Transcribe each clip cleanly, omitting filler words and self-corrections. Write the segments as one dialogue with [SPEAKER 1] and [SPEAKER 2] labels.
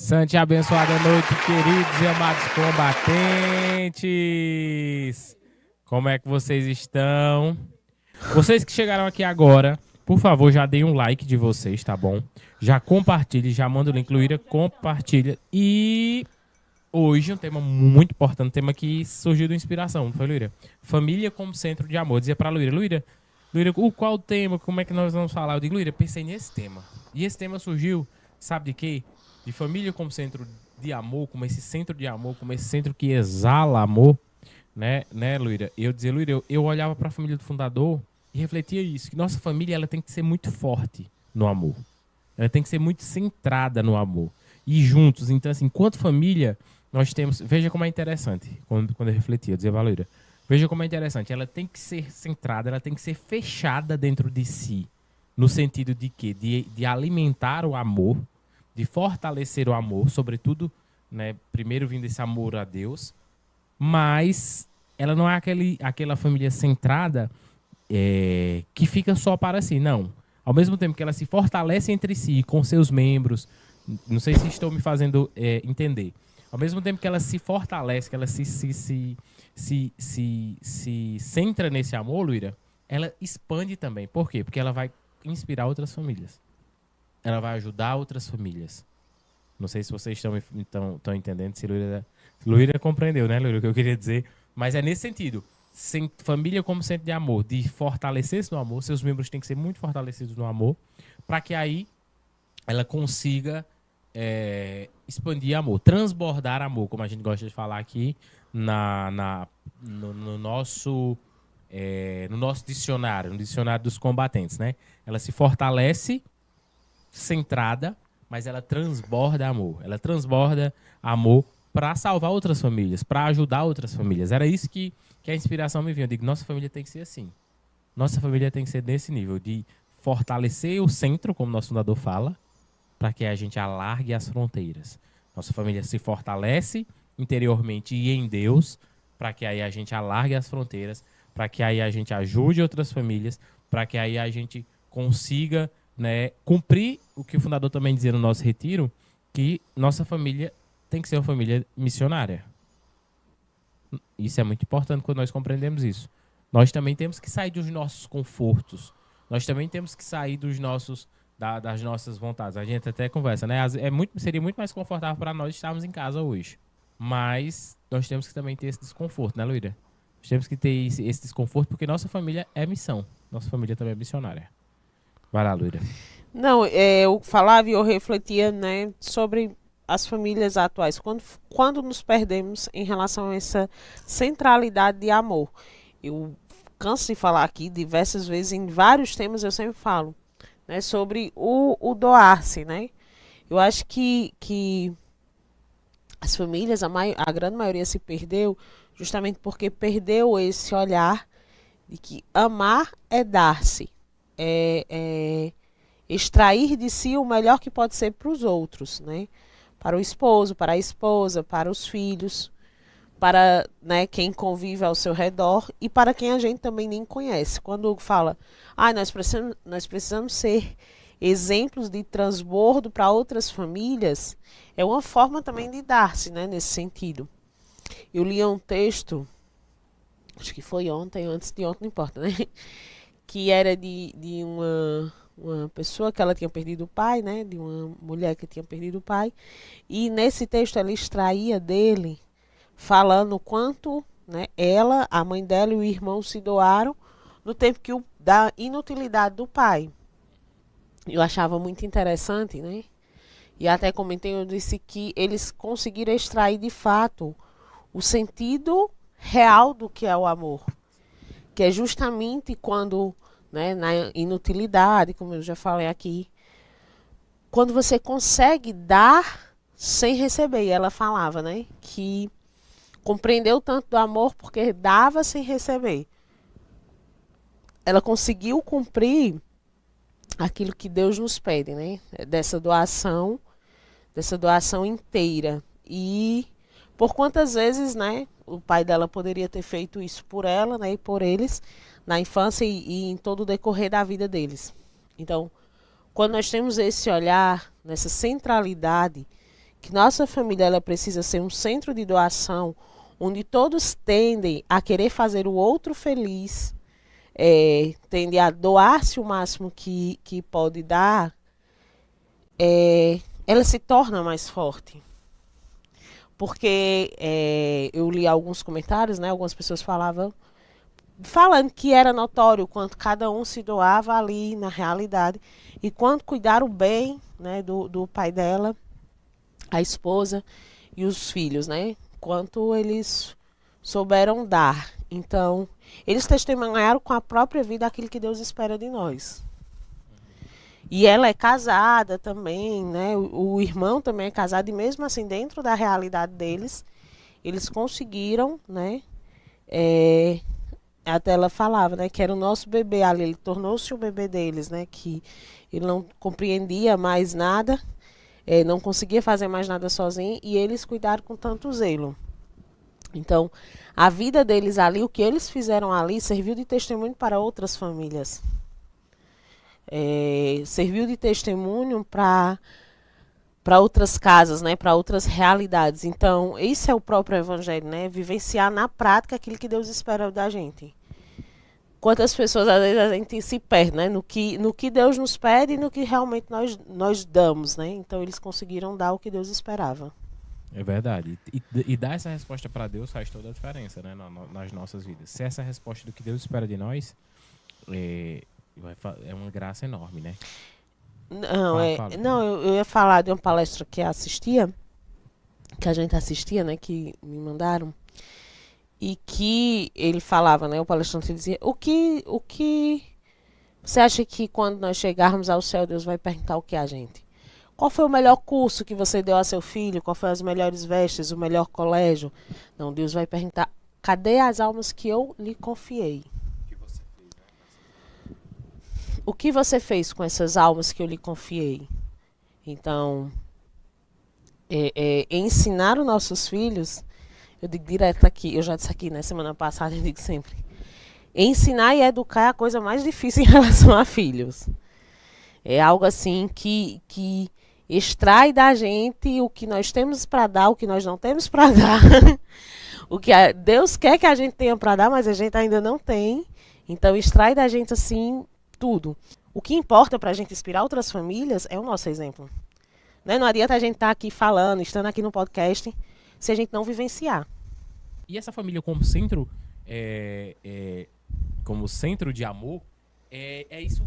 [SPEAKER 1] Santa e abençoada noite, queridos e amados combatentes. Como é que vocês estão? Vocês que chegaram aqui agora, por favor, já deem um like de vocês, tá bom? Já compartilhe, já manda o link, Luíra, compartilha. E hoje um tema muito importante, um tema que surgiu de inspiração, não foi, Luíra? Família como centro de amor. Eu dizia pra Luíra, Luíra, qual o tema? Como é que nós vamos falar? Eu digo, Luíra, pensei nesse tema. E esse tema surgiu, sabe de quê? De família como centro de amor, como esse centro de amor, como esse centro que exala amor, né, Luíra? Eu dizia, Luíra, eu olhava para a família do fundador e refletia isso, que nossa família ela tem que ser muito forte no amor. Ela tem que ser muito centrada no amor. E juntos, então assim, enquanto família, nós temos... Veja como é interessante, quando eu refletia, eu dizia, Luíra, veja como é interessante, ela tem que ser centrada, ela tem que ser fechada dentro de si, no sentido de quê? De alimentar o amor, de fortalecer o amor, sobretudo, né, primeiro vindo esse amor a Deus, mas ela não é aquela família centrada que fica só para si, não. Ao mesmo tempo que ela se fortalece entre si, com seus membros, não sei se estou me fazendo entender, ao mesmo tempo que ela se fortalece, que ela se centra nesse amor, Luíra, ela expande também. Por quê? Porque ela vai inspirar outras famílias. Ela vai ajudar outras famílias. Não sei se vocês estão entendendo, se Luíra compreendeu, né, Luíra, o que eu queria dizer. Mas é nesse sentido. Família como centro de amor, de fortalecer-se no amor, seus membros têm que ser muito fortalecidos no amor, para que aí ela consiga expandir amor, transbordar amor, como a gente gosta de falar aqui no nosso dicionário, no dicionário dos combatentes, né? Ela se fortalece centrada, mas ela transborda amor. Ela transborda amor para salvar outras famílias, para ajudar outras famílias. Era isso que a inspiração me vinha. Eu digo, nossa família tem que ser assim. Nossa família tem que ser desse nível, de fortalecer o centro, como nosso fundador fala, para que a gente alargue as fronteiras. Nossa família se fortalece interiormente e em Deus, para que aí a gente alargue as fronteiras, para que aí a gente ajude outras famílias, para que aí a gente consiga, né, cumprir o que o fundador também dizia no nosso retiro, que nossa família tem que ser uma família missionária. Isso é muito importante quando nós compreendemos isso. Nós também temos que sair dos nossos confortos. Nós também temos que sair das nossas vontades. A gente até conversa, né? Seria muito mais confortável para nós estarmos em casa hoje. Mas nós temos que também ter esse desconforto, né, Luíra? Nós temos que ter esse desconforto porque nossa família é missão. Nossa família também é missionária. Vai lá, Luíra.
[SPEAKER 2] Não, eu falava e eu refletia, né, sobre as famílias atuais. Quando nos perdemos em relação a essa centralidade de amor. Eu canso de falar aqui diversas vezes, em vários temas eu sempre falo, né, sobre o doar-se, né? Eu acho que as famílias, a grande maioria se perdeu justamente porque perdeu esse olhar de que amar é dar-se. É extrair de si o melhor que pode ser para os outros, né? Para o esposo, para a esposa, para os filhos, para, né, quem convive ao seu redor e para quem a gente também nem conhece. Quando fala, nós precisamos ser exemplos de transbordo para outras famílias, é uma forma também de dar-se, né, nesse sentido. Eu li um texto, acho que foi ontem, antes de ontem, não importa, né? Que era de uma pessoa que ela tinha perdido o pai, né? De uma mulher que tinha perdido o pai. E nesse texto ela extraía dele, falando o quanto, né, ela, a mãe dela e o irmão se doaram no tempo da inutilidade do pai. Eu achava muito interessante, né? E até comentei, eu disse que eles conseguiram extrair de fato o sentido real do que é o amor. Que é justamente quando, né, na inutilidade, como eu já falei aqui, quando você consegue dar sem receber. E ela falava, né, que compreendeu tanto do amor porque dava sem receber. Ela conseguiu cumprir aquilo que Deus nos pede, né, dessa doação inteira. E por quantas vezes, né, o pai dela poderia ter feito isso por ela, né, e por eles, na infância e em todo o decorrer da vida deles. Então, quando nós temos esse olhar, nessa centralidade que nossa família ela precisa ser um centro de doação, onde todos tendem a querer fazer o outro feliz, tendem a doar-se o máximo que pode dar, ela se torna mais forte. Porque eu li alguns comentários, né? Algumas pessoas falando que era notório o quanto cada um se doava ali na realidade e quanto cuidaram bem, né, do pai dela, a esposa e os filhos, né? Quanto eles souberam dar. Então, eles testemunharam com a própria vida aquilo que Deus espera de nós. E ela é casada também, né? O irmão também é casado, e mesmo assim, dentro da realidade deles, eles conseguiram, né? Até ela falava, né? Que era o nosso bebê ali, ele tornou-se o bebê deles, né? Que ele não compreendia mais nada, não conseguia fazer mais nada sozinho, e eles cuidaram com tanto zelo. Então, a vida deles ali, o que eles fizeram ali, serviu de testemunho para outras famílias. Serviu de testemunho para outras casas, né, para outras realidades. Então, esse é o próprio evangelho, né, vivenciar na prática aquilo que Deus espera da gente. Quantas pessoas às vezes a gente se perde, né, no que Deus nos pede e no que realmente nós damos, né? Então, eles conseguiram dar o que Deus esperava.
[SPEAKER 1] É verdade. E dar essa resposta para Deus faz toda a diferença, né, nas nossas vidas. Se essa resposta do que Deus espera de nós é uma graça enorme, né?
[SPEAKER 2] Não, eu ia falar de uma palestra que a gente assistia, né, que me mandaram, e que ele falava, né, o palestrante dizia, o que você acha que quando nós chegarmos ao céu, Deus vai perguntar o que a gente? Qual foi o melhor curso que você deu a seu filho? Qual foi as melhores vestes, o melhor colégio? Não, Deus vai perguntar, cadê as almas que eu lhe confiei? O que você fez com essas almas que eu lhe confiei? Então, ensinar os nossos filhos, eu digo direto aqui, eu já disse aqui, né, semana passada, eu digo sempre, ensinar e educar é a coisa mais difícil em relação a filhos. É algo assim que extrai da gente o que nós temos para dar, o que nós não temos para dar, o que Deus quer que a gente tenha para dar, mas a gente ainda não tem. Então, extrai da gente assim tudo. O que importa para a gente inspirar outras famílias é o nosso exemplo. Né? Não adianta a gente estar aqui falando, estando aqui no podcast, se a gente não vivenciar.
[SPEAKER 1] E essa família como centro, como centro de amor, isso,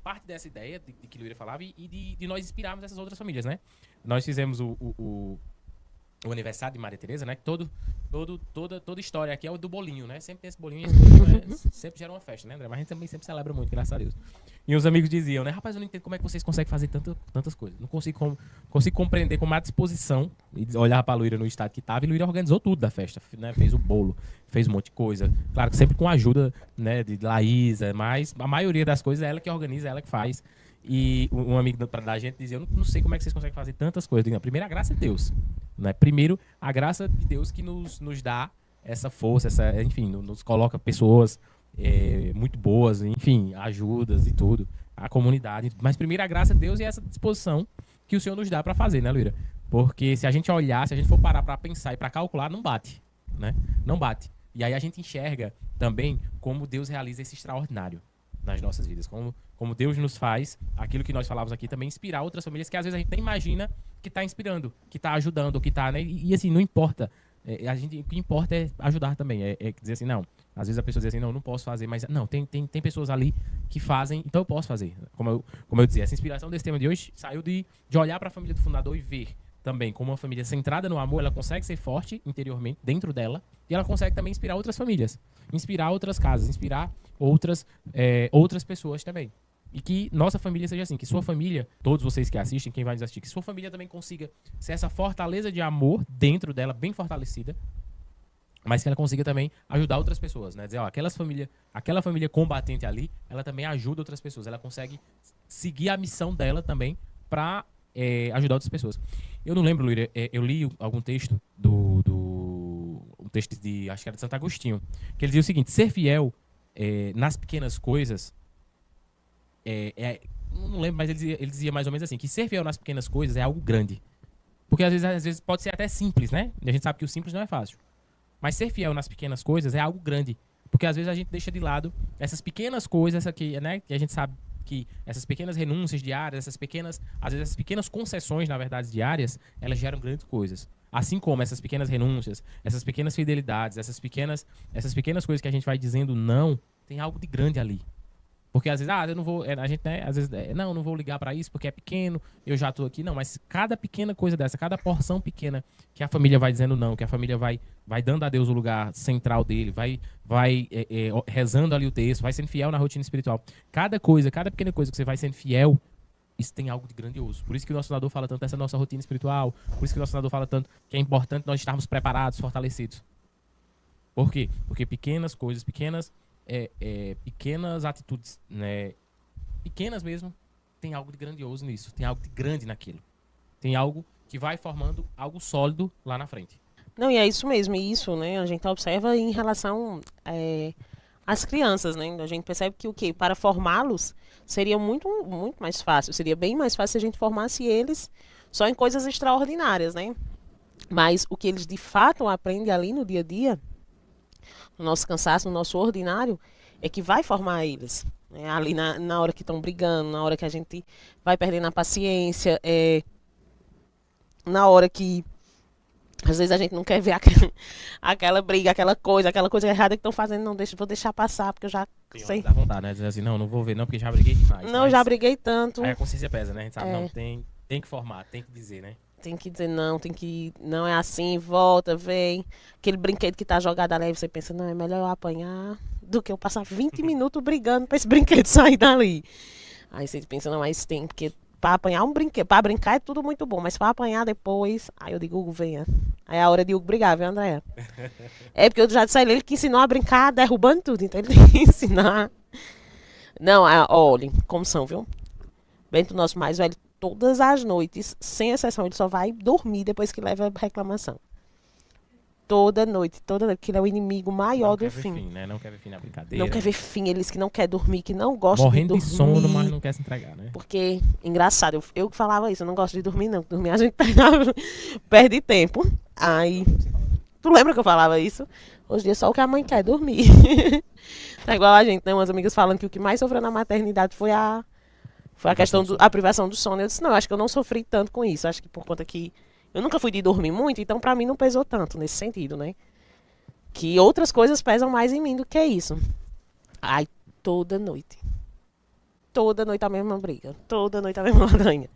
[SPEAKER 1] parte dessa ideia de que Luíra falava e de nós inspirarmos essas outras famílias, né? Nós fizemos o aniversário de Maria Tereza, né? Toda história aqui é o do bolinho, né? Sempre tem esse bolinho e esse bolinho sempre gera uma festa, né, André? Mas a gente também sempre celebra muito, graças a Deus. E os amigos diziam, né? Rapaz, eu não entendo como é que vocês conseguem fazer tantas coisas. Não consigo compreender como a disposição. E olhar pra Luíra no estado que tava, e Luíra organizou tudo da festa, né? Fez o bolo, fez um monte de coisa. Claro que sempre com a ajuda, né, de Laísa, mas a maioria das coisas é ela que organiza, é ela que faz. E um amigo da gente dizia, eu não sei como é que vocês conseguem fazer tantas coisas. Eu digo, primeiro, a graça de Deus. Né? Primeiro, a graça de Deus que nos dá essa força, enfim, nos coloca pessoas muito boas, enfim, ajudas e tudo, a comunidade. Mas primeiro, a graça de Deus e essa disposição que o Senhor nos dá para fazer, né, Luíra? Porque se a gente olhar, se a gente for parar para pensar e para calcular, não bate, né? Não bate. E aí a gente enxerga também como Deus realiza esse extraordinário nas nossas vidas, como Deus nos faz, aquilo que nós falávamos aqui, também inspirar outras famílias que às vezes a gente nem imagina que está inspirando, que está ajudando, que está, né? E assim, não importa. O que importa é ajudar também, dizer assim, não, às vezes a pessoa diz assim, não posso fazer, mas não, tem pessoas ali que fazem, então eu posso fazer. Como eu dizia, essa inspiração desse tema de hoje saiu de olhar para a família do fundador e ver também como uma família centrada no amor, ela consegue ser forte interiormente, dentro dela, e ela consegue também inspirar outras famílias, inspirar outras casas, inspirar outras pessoas também. E que nossa família seja assim, que sua família, todos vocês que assistem, quem vai nos assistir, que sua família também consiga ser essa fortaleza de amor dentro dela, bem fortalecida, mas que ela consiga também ajudar outras pessoas, né? Dizer, ó, aquela família combatente ali, ela também ajuda outras pessoas, ela consegue seguir a missão dela também para ajudar outras pessoas. Eu não lembro, Luíra, eu li algum texto um texto acho que era de Santo Agostinho, que ele dizia o seguinte: ser fiel nas pequenas coisas não lembro, mas ele dizia mais ou menos assim, que ser fiel nas pequenas coisas é algo grande, Porque às vezes pode ser até simples, né? E a gente sabe que o simples não é fácil. Mas ser fiel nas pequenas coisas é algo grande. Porque às vezes a gente deixa de lado essas pequenas coisas aqui, né? Que a gente sabe que essas pequenas renúncias diárias, às vezes essas pequenas concessões, na verdade, diárias, elas geram grandes coisas. Assim como essas pequenas renúncias, essas pequenas fidelidades, essas pequenas coisas que a gente vai dizendo não, tem algo de grande ali. Porque às vezes, eu não vou, a gente, né, às vezes, não vou ligar pra isso porque é pequeno, eu já tô aqui. Não, mas cada pequena coisa dessa, cada porção pequena que a família vai dizendo não, que a família vai dando a Deus o lugar central dele, vai rezando ali o texto, vai sendo fiel na rotina espiritual. Cada pequena coisa que você vai sendo fiel, isso tem algo de grandioso. Por isso que o nosso nadador fala tanto dessa nossa rotina espiritual, por isso que o nosso nadador fala tanto que é importante nós estarmos preparados, fortalecidos. Por quê? Porque pequenas coisas, pequenas atitudes, né, pequenas mesmo, tem algo de grandioso nisso, tem algo de grande naquilo. Tem algo que vai formando algo sólido lá na frente.
[SPEAKER 2] Não, e é isso mesmo, e isso, né, a gente observa em relação às crianças, né, a gente percebe que o quê? Para formá-los seria muito, muito mais fácil, seria bem mais fácil se a gente formasse eles só em coisas extraordinárias, né, mas o que eles de fato aprendem ali no dia a dia, no nosso cansaço, no nosso ordinário, é que vai formar eles, né, ali na hora que estão brigando, na hora que a gente vai perdendo a paciência, na hora que às vezes a gente não quer ver aquela briga, aquela coisa errada que estão fazendo. Não, vou deixar passar, porque eu já sei.
[SPEAKER 1] Dá vontade, né? Dizer assim, não vou ver não, porque já briguei demais.
[SPEAKER 2] Não, já briguei tanto.
[SPEAKER 1] Aí a consciência pesa, né? A gente sabe, não, tem que formar, tem que dizer, né?
[SPEAKER 2] Tem que dizer não é assim, volta, vem. Aquele brinquedo que tá jogado ali, você pensa, não, é melhor eu apanhar do que eu passar 20 minutos brigando pra esse brinquedo sair dali. Aí você pensa, não, mas tem, porque para apanhar um brinquedo, para brincar é tudo muito bom, mas para apanhar depois, aí eu digo, Hugo, venha. Aí é a hora de Hugo brigar, viu, Andréia? É porque eu já disse a ele que ensinou a brincar derrubando tudo, então ele tem que ensinar. Não, olhem como são, viu? Bento, nosso mais velho, todas as noites, sem exceção, ele só vai dormir depois que leva reclamação. Toda noite, que ele é o inimigo maior do fim.
[SPEAKER 1] Né? Não quer ver fim na brincadeira.
[SPEAKER 2] Não quer ver fim, ele diz que não quer dormir, que não gosta
[SPEAKER 1] morrendo
[SPEAKER 2] de dormir.
[SPEAKER 1] Morrendo de sono, mas não quer se entregar, né?
[SPEAKER 2] Porque, engraçado, eu que falava isso, eu não gosto de dormir, não. Dormir a gente perde tempo. Aí, tu lembra que eu falava isso? Hoje em dia só o que a mãe quer, dormir. Tá igual a gente, né? Umas amigas falando que o que mais sofreu na maternidade foi a questão da privação do sono. Eu disse, não, eu acho que eu não sofri tanto com isso. Acho que por conta que eu nunca fui de dormir muito, então pra mim não pesou tanto nesse sentido, né? Que outras coisas pesam mais em mim do que isso. Ai, toda noite a mesma briga, toda noite a mesma ladainha.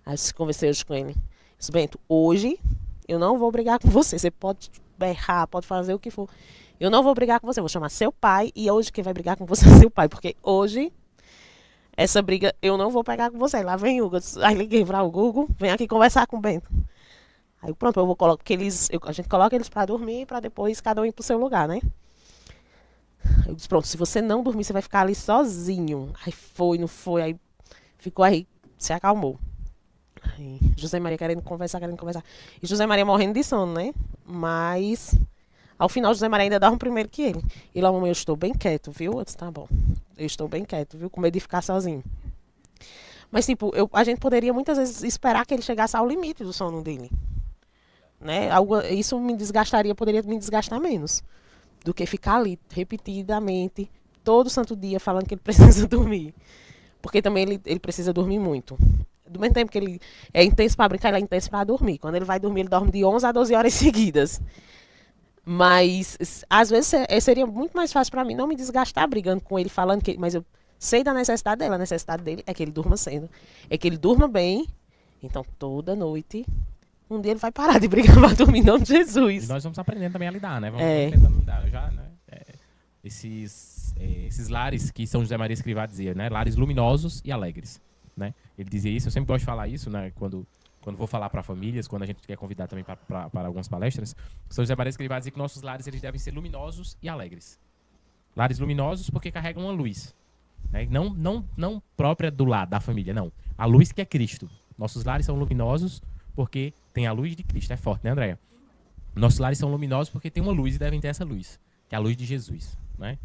[SPEAKER 2] Aí eu conversei hoje com ele. Disse, Bento, hoje eu não vou brigar com você. Você pode berrar, pode fazer o que for. Eu não vou brigar com você, eu vou chamar seu pai e hoje quem vai brigar com você é seu pai, porque hoje essa briga eu não vou pegar com você. Lá vem o Hugo. Aí liguei para o Google, vem aqui conversar com o Bento. Aí pronto, eu vou colocar, porque a gente coloca eles para dormir para depois cada um ir pro seu lugar, né? Eu disse, pronto, se você não dormir, você vai ficar ali sozinho. Aí foi, não foi, aí ficou aí, se acalmou. Aí, José Maria querendo conversar. E José Maria morrendo de sono, né? Mas, ao final, José Maria ainda dorme primeiro que ele. E lá, mamãe, eu estou bem quieto, viu? Eu disse, tá bom, eu estou bem quieto, viu? Com medo de ficar sozinho. Mas, tipo, a gente poderia muitas vezes esperar que ele chegasse ao limite do sono dele. Né? Isso poderia me desgastar menos do que ficar ali repetidamente, todo santo dia, falando que ele precisa dormir. Porque também ele precisa dormir muito. Do mesmo tempo que ele é intenso para brincar, ele é intenso para dormir. Quando ele vai dormir, ele dorme de 11 a 12 horas seguidas. Mas, às vezes, seria muito mais fácil para mim não me desgastar brigando com ele, falando que... Mas eu sei da necessidade dele. A necessidade dele é que ele durma cedo. É que ele durma bem. Então, toda noite... Um dia ele vai parar de brigar para dormir, em nome de Jesus.
[SPEAKER 1] E nós vamos aprendendo também a lidar, né? Vamos tentando lidar. Já, né? Esses lares que São José Maria Escrivá dizia, né? Lares luminosos e alegres, né? Ele dizia isso, eu sempre gosto de falar isso, né? Quando vou falar para famílias, quando a gente quer convidar também para algumas palestras. São José Maria Escrivá dizia que nossos lares eles devem ser luminosos e alegres. Lares luminosos porque carregam uma luz, né? Não própria do lar, da família, não. A luz que é Cristo. Nossos lares são luminosos porque tem a luz de Cristo. É forte, né, Andréia? Nossos lares são luminosos porque tem uma luz e devem ter essa luz, que é a luz de Jesus, né?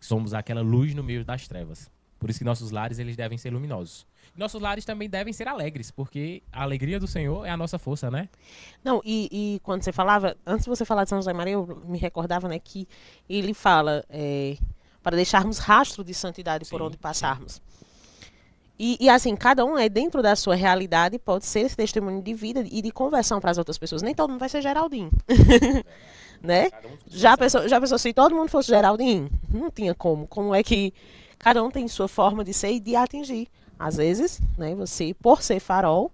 [SPEAKER 1] Somos aquela luz no meio das trevas. Por isso que nossos lares, eles devem ser luminosos. Nossos lares também devem ser alegres, porque a alegria do Senhor é a nossa força, né?
[SPEAKER 2] Não, e quando você falava, antes de você falar de São José Maria, eu me recordava, né, que ele fala para deixarmos rastro de santidade por
[SPEAKER 1] Sim,
[SPEAKER 2] onde passarmos. E assim, cada um dentro da sua realidade pode ser esse testemunho de vida e de conversão para as outras pessoas. Nem todo mundo vai ser Geraldinho. Né? Já pensou se todo mundo fosse Geraldinho? Não tinha como. Como é que cada um tem sua forma de ser e de atingir? Às vezes, né, você, por ser farol,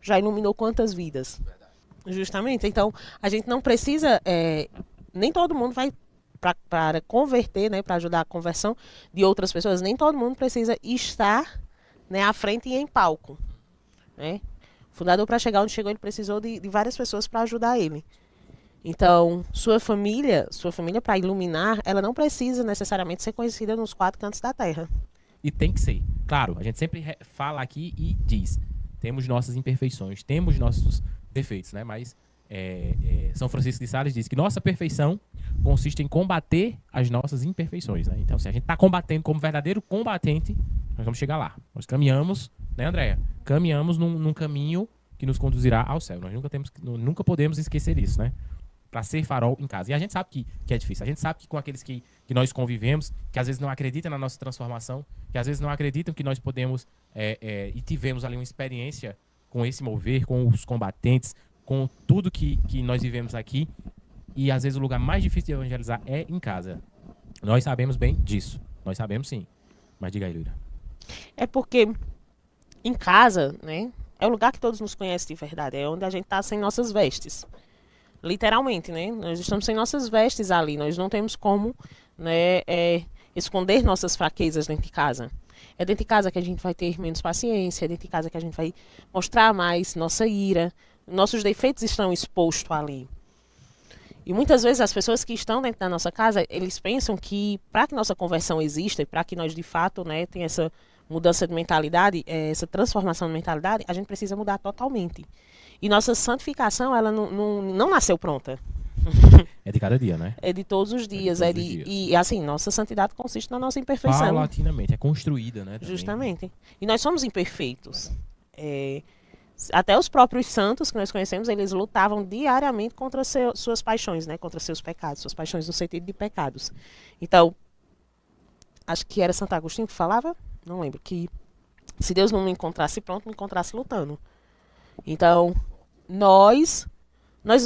[SPEAKER 2] já iluminou quantas vidas? Justamente. Então, a gente não precisa... nem todo mundo vai para converter, né, para ajudar a conversão de outras pessoas. Nem todo mundo precisa estar, né, à frente e em palco. Né? O fundador, para chegar onde chegou, ele precisou de várias pessoas para ajudar ele. Então, sua família para iluminar, ela não precisa necessariamente ser conhecida nos 4 cantos da terra.
[SPEAKER 1] E tem que ser. Claro, a gente sempre fala aqui e diz, temos nossas imperfeições, temos nossos defeitos, né? Mas São Francisco de Sales diz que nossa perfeição consiste em combater as nossas imperfeições, né? Então, se a gente está combatendo como verdadeiro combatente, nós vamos chegar lá. Nós caminhamos, né, Andréia? Caminhamos num caminho que nos conduzirá ao céu. Nós nunca podemos esquecer isso, né? Para ser farol em casa. E a gente sabe que é difícil. A gente sabe que com aqueles que nós convivemos, que às vezes não acreditam na nossa transformação, que às vezes não acreditam que nós podemos e tivemos ali uma experiência com esse mover, com os combatentes, com tudo que nós vivemos aqui. E às vezes o lugar mais difícil de evangelizar é em casa. Nós sabemos bem disso. Nós sabemos sim. Mas diga aí, Luíra.
[SPEAKER 2] É porque em casa, né, é o lugar que todos nos conhecem de verdade. É onde a gente está sem nossas vestes. Literalmente, né? Nós estamos sem nossas vestes ali. Nós não temos como, né, esconder nossas fraquezas dentro de casa. É dentro de casa que a gente vai ter menos paciência. É dentro de casa que a gente vai mostrar mais nossa ira. Nossos defeitos estão expostos ali. E muitas vezes as pessoas que estão dentro da nossa casa, eles pensam que para que nossa conversão exista e para que nós de fato, né, tenha essa mudança de mentalidade, essa transformação de mentalidade, a gente precisa mudar totalmente. E nossa santificação, ela não nasceu pronta.
[SPEAKER 1] É de cada dia, né?
[SPEAKER 2] É de todos os dias.
[SPEAKER 1] Dias.
[SPEAKER 2] E assim, nossa santidade consiste na nossa imperfeição.
[SPEAKER 1] Paulatinamente, é construída, né? Também.
[SPEAKER 2] Justamente. E nós somos imperfeitos. Até os próprios santos que nós conhecemos, eles lutavam diariamente contra suas paixões, né? Contra seus pecados, suas paixões no sentido de pecados. Então, acho que era Santo Agostinho que falava, não lembro, que se Deus não me encontrasse pronto, me encontrasse lutando. Então, nós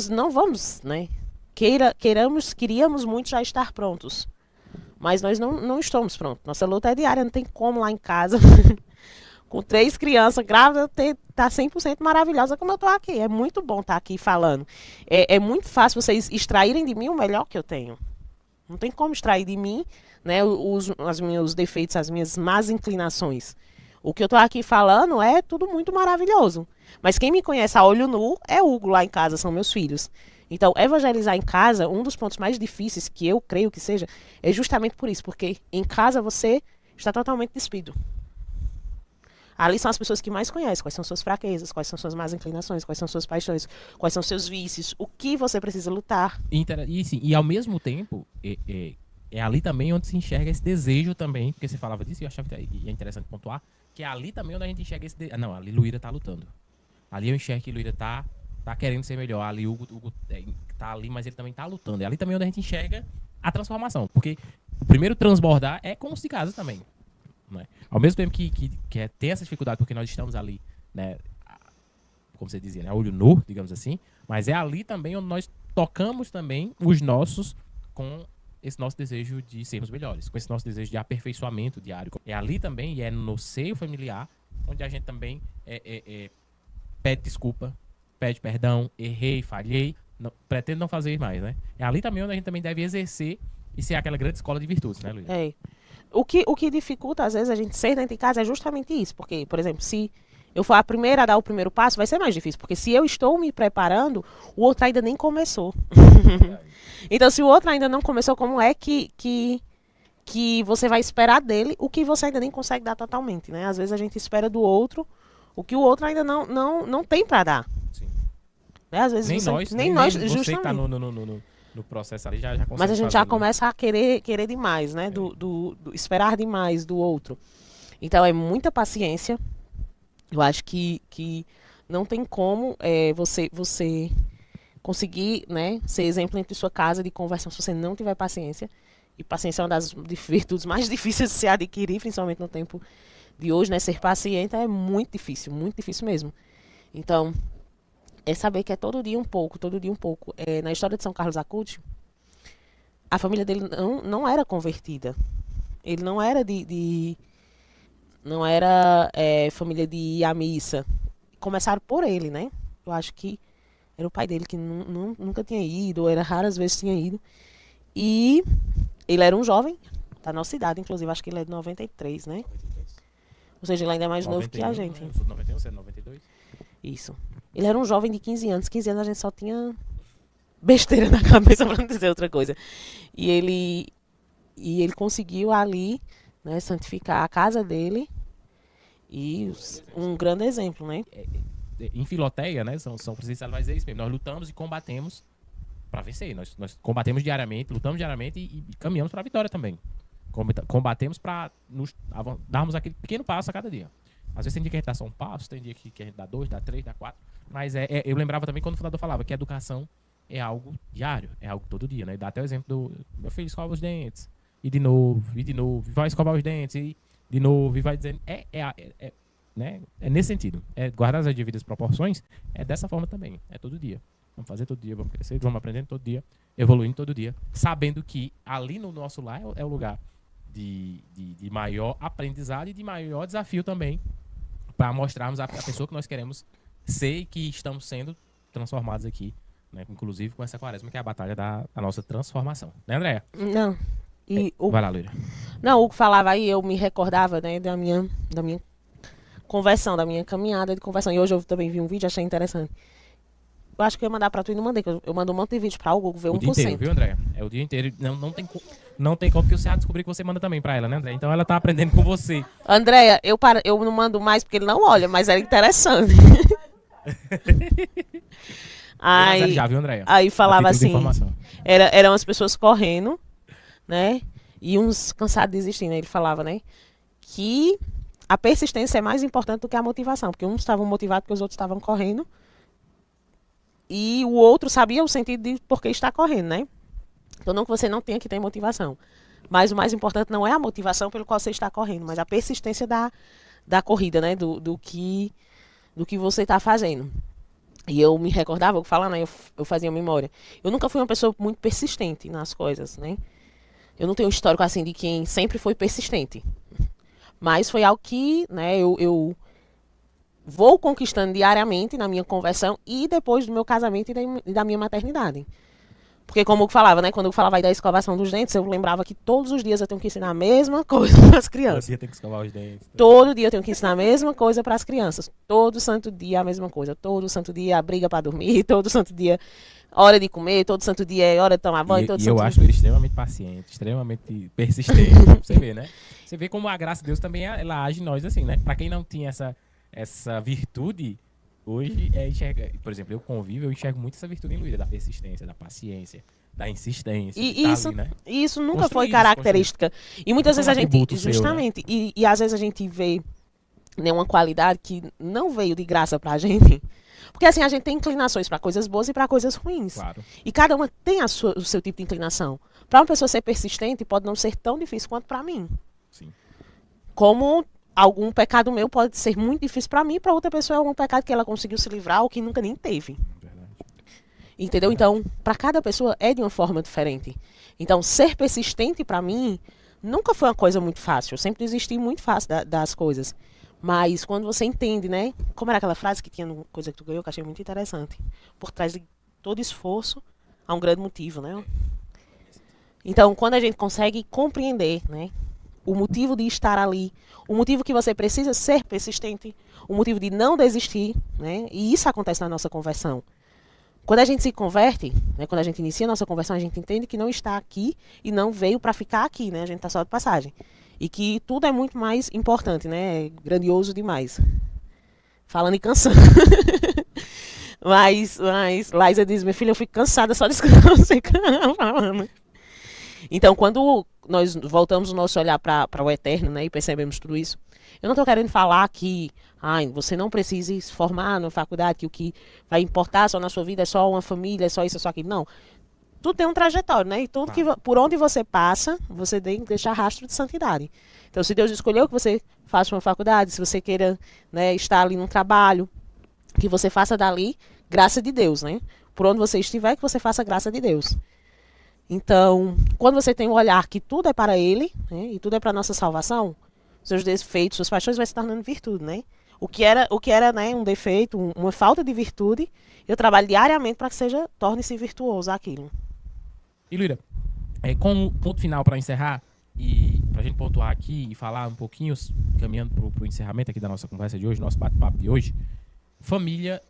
[SPEAKER 2] não vamos, né? Queríamos muito já estar prontos. Mas nós não estamos prontos. Nossa luta é diária, não tem como lá em casa, com 3 crianças grávidas, tá 100% maravilhosa como eu tô aqui. É muito bom estar aqui falando. É muito fácil vocês extraírem de mim o melhor que eu tenho. Não tem como extrair de mim, né, os meus defeitos, as minhas más inclinações. O que eu tô aqui falando é tudo muito maravilhoso. Mas quem me conhece a olho nu é Hugo lá em casa, são meus filhos. Então, evangelizar em casa, um dos pontos mais difíceis que eu creio que seja, é justamente por isso. Porque em casa você está totalmente despido. Ali são as pessoas que mais conhecem quais são suas fraquezas, quais são suas más inclinações, quais são suas paixões, quais são seus vícios, o que você precisa lutar.
[SPEAKER 1] E ao mesmo tempo, é ali também onde se enxerga esse desejo também, porque você falava disso e eu achava que é interessante pontuar, que é ali também onde a gente enxerga esse desejo. Não, ali Luíra tá lutando. Ali eu enxergo que Luíra tá querendo ser melhor. Ali Hugo tá ali, mas ele também tá lutando. É ali também onde a gente enxerga a transformação. Porque o primeiro transbordar é com os de casa também. Né? Ao mesmo tempo que tem essa dificuldade, porque nós estamos ali, né, como você dizia, né, olho nu, digamos assim, mas é ali também onde nós tocamos também os nossos com esse nosso desejo de sermos melhores, com esse nosso desejo de aperfeiçoamento diário. É ali também, e é no seio familiar, onde a gente também pede desculpa, pede perdão, errei, falhei, pretendo não fazer mais, né? É ali também onde a gente também deve exercer e ser aquela grande escola de virtudes, né, Luiz?
[SPEAKER 2] O que dificulta, às vezes, a gente ser dentro de casa é justamente isso. Porque, por exemplo, se eu for a primeira a dar o primeiro passo, vai ser mais difícil. Porque se eu estou me preparando, o outro ainda nem começou. Então, se o outro ainda não começou, como é que você vai esperar dele o que você ainda nem consegue dar totalmente, né? Às vezes a gente espera do outro o que o outro ainda não tem para dar.
[SPEAKER 1] Sim.
[SPEAKER 2] Né? Às vezes
[SPEAKER 1] nem nós,
[SPEAKER 2] justamente.
[SPEAKER 1] Você que tá no processo ali já consegue.
[SPEAKER 2] Mas a gente
[SPEAKER 1] fazer,
[SPEAKER 2] já
[SPEAKER 1] né?
[SPEAKER 2] começa a querer demais, né? Do esperar demais do outro. Então, é muita paciência. Eu acho que não tem como você conseguir, né, ser exemplo dentro de sua casa de conversão se você não tiver paciência. E paciência é uma das virtudes mais difíceis de se adquirir, principalmente no tempo de hoje, né? Ser paciente é muito difícil mesmo. Então, é saber que é todo dia um pouco, todo dia um pouco. Na história de São Carlos Acuti, a família dele não era convertida. Ele não era não era família de ir à missa. Começaram por ele, né? Eu acho que era o pai dele que nunca tinha ido, ou era raras vezes tinha ido. E ele era um jovem, da nossa idade, inclusive, acho que ele é de 93, né? Ou seja, ele ainda é mais novo que a gente.
[SPEAKER 1] Eu sou de 91, você é de 92?
[SPEAKER 2] Isso. Ele era um jovem de 15 anos. 15 anos a gente só tinha besteira na cabeça, pra não dizer outra coisa. E ele conseguiu ali, né, santificar a casa dele. E um grande exemplo, né?
[SPEAKER 1] Em Filoteia, né, São Francisco vai dizer isso mesmo. Nós lutamos e combatemos para vencer. Nós combatemos diariamente, lutamos diariamente e caminhamos para a vitória também. Combatemos para darmos aquele pequeno passo a cada dia. Às vezes tem dia que a gente dá só um passo, tem dia que a gente dá 2, dá 3, dá 4. Mas eu lembrava também quando o fundador falava que a educação é algo diário, é algo todo dia, né? Dá até o exemplo do meu filho escova os dentes, e de novo, vai escovar os dentes, e de novo, e vai dizendo. Né? É nesse sentido. Guardar as devidas proporções é dessa forma também. É todo dia. Vamos fazer todo dia, vamos crescer, vamos aprendendo todo dia, evoluindo todo dia, sabendo que ali no nosso lar é o lugar de maior aprendizado e de maior desafio também, para mostrarmos a pessoa que nós queremos ser e que estamos sendo transformados aqui, né? Inclusive com essa quaresma, que é a batalha da nossa transformação. Né, Andréia?
[SPEAKER 2] Não.
[SPEAKER 1] Vai lá, Luíra.
[SPEAKER 2] Não, o que falava aí, eu me recordava, né, da minha conversão, da minha caminhada de conversão. E hoje eu também vi um vídeo, achei interessante. Eu acho que eu ia mandar pra tu e não mandei, eu mando um monte de vídeo pra o Google ver 1%.
[SPEAKER 1] O dia inteiro, viu, Andréia? É o dia inteiro. Não tem como, porque você descobrir que você manda também pra ela, né, Andréia? Então ela tá aprendendo com você.
[SPEAKER 2] Andréia, eu não mando mais porque ele não olha, mas era interessante. Aí,
[SPEAKER 1] já viu, Andréia?
[SPEAKER 2] Aí falava assim, eram as pessoas correndo, né? E uns cansados de desistir, né? Ele falava, né? Que a persistência é mais importante do que a motivação, porque uns estavam motivados porque os outros estavam correndo. E o outro sabia o sentido de por que está correndo, né? Então, não que você não tenha que ter motivação. Mas o mais importante não é a motivação pelo qual você está correndo, mas a persistência da corrida, né? Do que você está fazendo. E eu me recordava, eu falando, né? Eu fazia memória. Eu nunca fui uma pessoa muito persistente nas coisas, né? Eu não tenho um histórico assim de quem sempre foi persistente. Mas foi algo que, né, eu vou conquistando diariamente na minha conversão e depois do meu casamento e da minha maternidade. Porque como eu falava, né, quando eu falava aí da escovação dos dentes, eu lembrava que todos os dias eu tenho que ensinar a mesma coisa para as crianças.
[SPEAKER 1] Todo dia tem que escovar os dentes.
[SPEAKER 2] Todo dia eu tenho que ensinar a mesma coisa para as crianças. Todo santo dia a mesma coisa. Todo santo dia a briga para dormir, todo santo dia hora de comer, todo santo dia é hora de tomar banho.
[SPEAKER 1] E eu acho ele extremamente paciente, extremamente persistente. Você vê, né? Você vê como a graça de Deus também ela age em nós assim, né? Para quem não tinha essa virtude, hoje enxerga. Por exemplo, eu enxergo muito essa virtude em Luíra, da persistência, da paciência, da insistência.
[SPEAKER 2] E isso nunca foi
[SPEAKER 1] Construir
[SPEAKER 2] característica. E muitas vezes a gente.
[SPEAKER 1] Justamente.
[SPEAKER 2] Seu, né? E às vezes a gente vê, né, uma qualidade que não veio de graça pra gente. Porque assim, a gente tem inclinações para coisas boas e para coisas ruins.
[SPEAKER 1] Claro.
[SPEAKER 2] E cada uma tem o seu tipo de inclinação. Para uma pessoa ser persistente pode não ser tão difícil quanto para mim.
[SPEAKER 1] Sim.
[SPEAKER 2] Como algum pecado meu pode ser muito difícil para mim, para outra pessoa é algum pecado que ela conseguiu se livrar ou que nunca nem teve.
[SPEAKER 1] Verdade.
[SPEAKER 2] Entendeu? Verdade. Então, para cada pessoa é de uma forma diferente. Então, ser persistente para mim nunca foi uma coisa muito fácil. Eu sempre desisti muito fácil das coisas. Mas quando você entende, né? Como era aquela frase que tinha no Coisa que Tu Ganhou, que eu achei muito interessante. Por trás de todo esforço, há um grande motivo, né? Então, quando a gente consegue compreender, né? O motivo de estar ali, o motivo que você precisa ser persistente, o motivo de não desistir, né? E isso acontece na nossa conversão. Quando a gente se converte, né? Quando a gente inicia a nossa conversão, a gente entende que não está aqui e não veio para ficar aqui, né? A gente está só de passagem. E que tudo é muito mais importante, né? É grandioso demais. Falando em canção. mas Laísa diz, minha filha, eu fico cansada só de escutar você falando. Então, quando nós voltamos o nosso olhar para o eterno, né, e percebemos tudo isso. Eu não estou querendo falar que você não precisa se formar na faculdade, que o que vai importar só na sua vida é só uma família, é só isso, é só aquilo. Não. Tudo tem um trajetório, né? E tudo por onde você passa, você tem que deixar rastro de santidade. Então, se Deus escolheu que você faça uma faculdade, se você queira, né, estar ali num trabalho, que você faça dali graça de Deus, né? Por onde você estiver, que você faça graça de Deus. Então, quando você tem o olhar que tudo é para Ele, né, e tudo é para a nossa salvação, seus defeitos, suas paixões vai se tornando virtude, né? O que era, né, um defeito, uma falta de virtude, eu trabalho diariamente para que torne-se virtuoso aquilo.
[SPEAKER 1] E Luíra, com um ponto final para encerrar, e para a gente pontuar aqui e falar um pouquinho, caminhando para o encerramento aqui da nossa conversa de hoje, nosso bate-papo de hoje, família,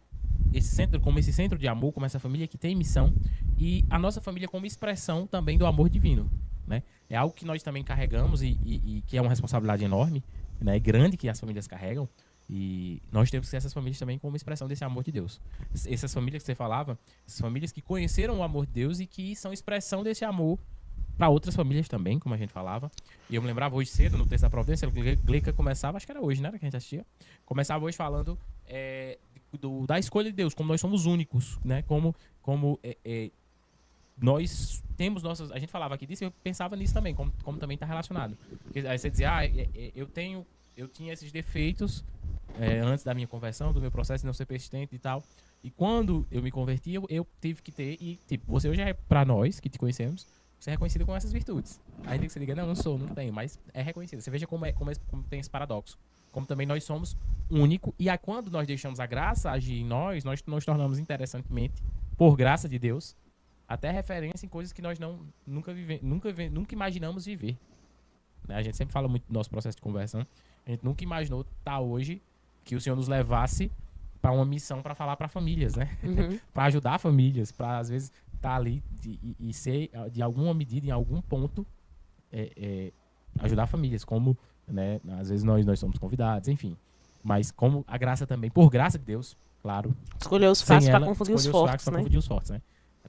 [SPEAKER 1] como esse centro de amor, como essa família que tem missão, e a nossa família como expressão também do amor divino, né? É algo que nós também carregamos e que é uma responsabilidade enorme, né? Grande que as famílias carregam, e nós temos que ser essas famílias também como expressão desse amor de Deus. Essas famílias que você falava, essas famílias que conheceram o amor de Deus e que são expressão desse amor para outras famílias também, como a gente falava. E eu me lembrava hoje cedo, no texto da Providência, o Gleica começava, acho que era hoje, né, que a gente assistia, começava hoje falando da escolha de Deus, como nós somos únicos, né, como nós temos nossas... A gente falava aqui disso e eu pensava nisso também, como também está relacionado. Porque aí você dizia, eu tinha esses defeitos antes da minha conversão, do meu processo de não ser persistente e tal. E quando eu me converti, eu tive que ter... E, tipo, você hoje é, para nós, que te conhecemos, você é reconhecido com essas virtudes. Aí tem que você diga, não sou, não tenho, mas é reconhecido. Você veja como tem esse paradoxo. Como também nós somos único. E quando nós deixamos a graça agir em nós nos tornamos interessantemente, por graça de Deus, até referência em coisas que nós nunca imaginamos viver. Né? A gente sempre fala muito do nosso processo de conversão. A gente nunca imaginou estar hoje que o Senhor nos levasse para uma missão para falar para famílias, né? Uhum. Para ajudar famílias, para às vezes estar ali e ser, de alguma medida, em algum ponto, ajudar famílias, como, né, às vezes nós somos convidados, enfim. Mas como a graça também, por graça de Deus, claro.
[SPEAKER 2] Escolheu os fracos para confundir os fortes, né?
[SPEAKER 1] Confundir os fortes, né?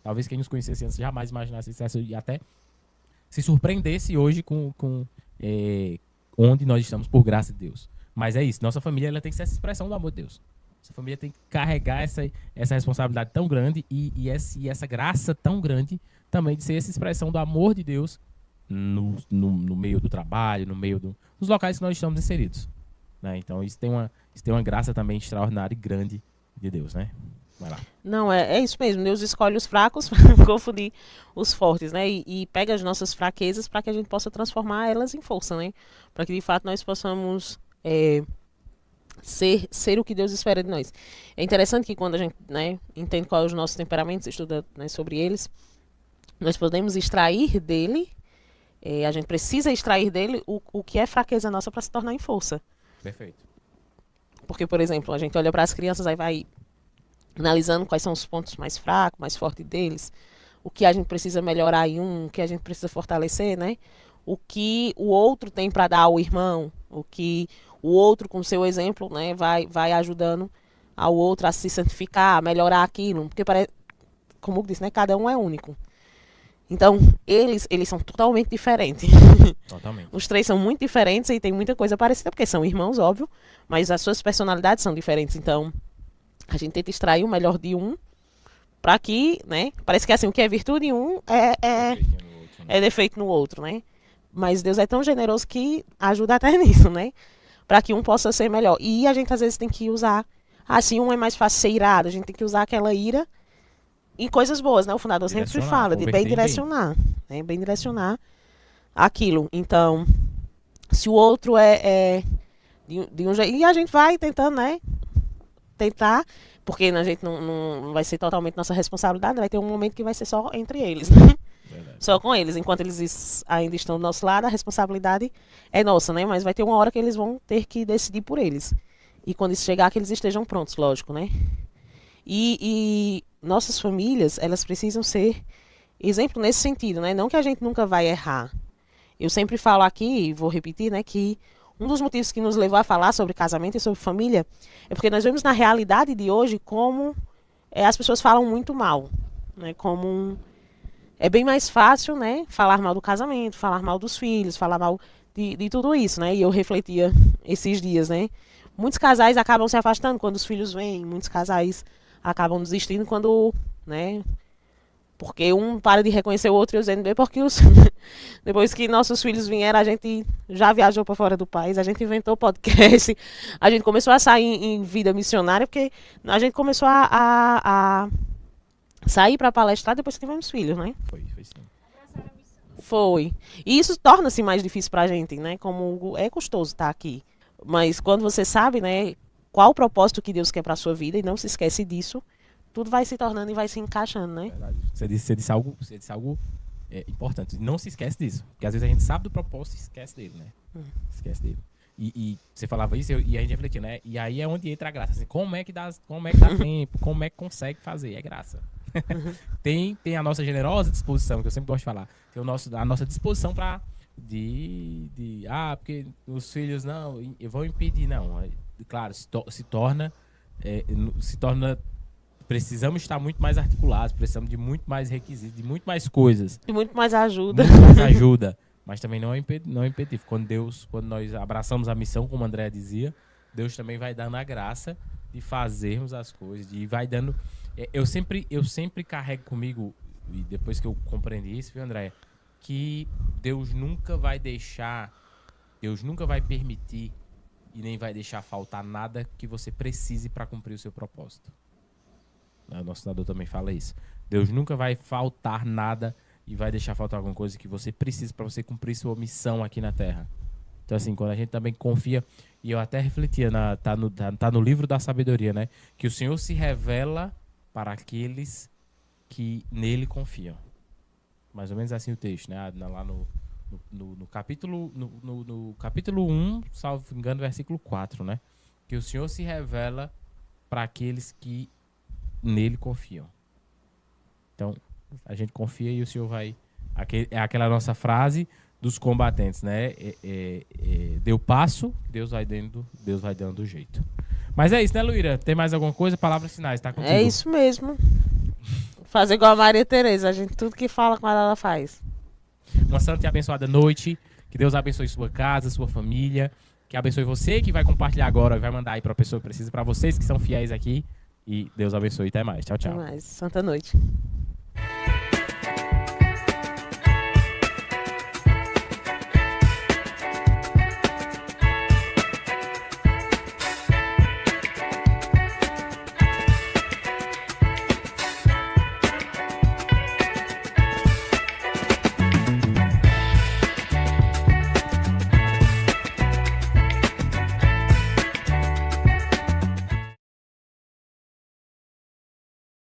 [SPEAKER 1] Talvez quem nos conhecesse antes jamais imaginasse isso e até se surpreendesse hoje com onde nós estamos por graça de Deus. Mas é isso, nossa família ela tem que ser essa expressão do amor de Deus. Nossa família tem que carregar essa responsabilidade tão grande e essa graça tão grande também de ser essa expressão do amor de Deus no meio do trabalho, no meio dos locais que nós estamos inseridos. Né? Então isso tem uma graça também extraordinária e grande de Deus, né? Vai lá.
[SPEAKER 2] Não, é isso mesmo. Deus escolhe os fracos para confundir os fortes, né? E pega as nossas fraquezas para que a gente possa transformar elas em força, né? Para que de fato nós possamos ser o que Deus espera de nós. É interessante que quando a gente, né, entende quais os nossos temperamentos, estuda, né, sobre eles, nós podemos extrair dele, a gente precisa extrair dele o que é fraqueza nossa para se tornar em força.
[SPEAKER 1] Perfeito.
[SPEAKER 2] Porque, por exemplo, a gente olha para as crianças, aí vai analisando quais são os pontos mais fracos, mais fortes deles, o que a gente precisa melhorar em o que a gente precisa fortalecer, né? O que o outro tem para dar ao irmão, o que o outro, com o seu exemplo, né, vai ajudando ao outro a se santificar, a melhorar aquilo, porque como eu disse, né, cada um é único. Então, eles são totalmente diferentes.
[SPEAKER 1] Totalmente.
[SPEAKER 2] Os três são muito diferentes e tem muita coisa parecida, porque são irmãos, óbvio, mas as suas personalidades são diferentes. Então, a gente tenta extrair o melhor de um para que, né, parece que assim, o que é virtude em um é defeito no outro, né? Mas Deus é tão generoso que ajuda até nisso, né? Para que um possa ser melhor. E a gente às vezes tem que usar, assim, um é mais fácil ser irado, a gente tem que usar aquela ira em coisas boas, né? O fundador sempre fala de bem direcionar, né? Bem direcionar aquilo. Então, se o outro de um jeito, e a gente vai tentando, né? Tentar, porque a gente não vai ser totalmente nossa responsabilidade, vai ter um momento que vai ser só entre eles, né? Só com eles. Enquanto eles ainda estão do nosso lado, a responsabilidade é nossa, né? Mas vai ter uma hora que eles vão ter que decidir por eles. E quando isso chegar, que eles estejam prontos, lógico, né? E nossas famílias, elas precisam ser exemplo nesse sentido, né? Não que a gente nunca vai errar. Eu sempre falo aqui, e vou repetir, né? Que um dos motivos que nos levou a falar sobre casamento e sobre família é porque nós vemos na realidade de hoje como as pessoas falam muito mal, né? Como é bem mais fácil, né, falar mal do casamento, falar mal dos filhos, falar mal de tudo isso, né? E eu refletia esses dias, né? Muitos casais acabam se afastando quando os filhos vêm, muitos casais acabam desistindo quando, né? Porque um para de reconhecer o outro e dizendo, depois que nossos filhos vieram, a gente já viajou para fora do país, a gente inventou podcast, a gente começou a sair em vida missionária, porque a gente começou a sair para palestrar depois que tivemos filhos, né?
[SPEAKER 1] Foi sim.
[SPEAKER 2] Foi. E isso torna-se mais difícil pra gente, né? Como é custoso estar aqui. Mas quando você sabe, né, qual o propósito que Deus quer pra sua vida e não se esquece disso, tudo vai se tornando e vai se encaixando, né?
[SPEAKER 1] Verdade. Você disse algo importante. Não se esquece disso. Porque às vezes a gente sabe do propósito e esquece dele, né? Esquece dele. E você falava isso e a gente refletia, né? E aí é onde entra a graça. Assim, como é que dá tempo? Como é que consegue fazer? É graça. Tem a nossa generosa disposição, que eu sempre gosto de falar. Tem a nossa disposição para porque os filhos não vão impedir, não. Claro, se torna precisamos estar muito mais articulados, precisamos de muito mais requisitos, de muito mais coisas.
[SPEAKER 2] E muito mais ajuda.
[SPEAKER 1] Muito mais ajuda. Mas também não é impeditivo. Quando nós abraçamos a missão, como o André dizia, Deus também vai dando a graça de fazermos as coisas, e vai dando. Eu sempre carrego comigo, e depois que eu compreendi isso, viu, André, que Deus nunca vai permitir e nem vai deixar faltar nada que você precise para cumprir o seu propósito. O nosso senador também fala isso. Deus nunca vai faltar nada e vai deixar faltar alguma coisa que você precisa para você cumprir sua missão aqui na Terra. Então, assim, quando a gente também confia, e eu até refletia, tá no livro da sabedoria, né? Que o Senhor se revela para aqueles que nele confiam. Mais ou menos assim o texto, né? Lá no capítulo 1, salvo engano, versículo 4, né? Que o Senhor se revela para aqueles que nele confiam. Então, a gente confia e o Senhor vai... É aquela nossa frase dos combatentes, né? Deu passo, Deus vai dando do jeito. Mas é isso, né, Luíra? Tem mais alguma coisa? Palavras finais, tá contigo?
[SPEAKER 2] É isso mesmo. Fazer igual a Maria Tereza, a gente tudo que fala com ela faz.
[SPEAKER 1] Uma santa e abençoada noite. Que Deus abençoe sua casa, sua família. Que abençoe você que vai compartilhar agora e vai mandar aí pra pessoa que precisa, pra vocês que são fiéis aqui. E Deus abençoe. Até mais. Tchau, tchau.
[SPEAKER 2] Até mais. Santa noite.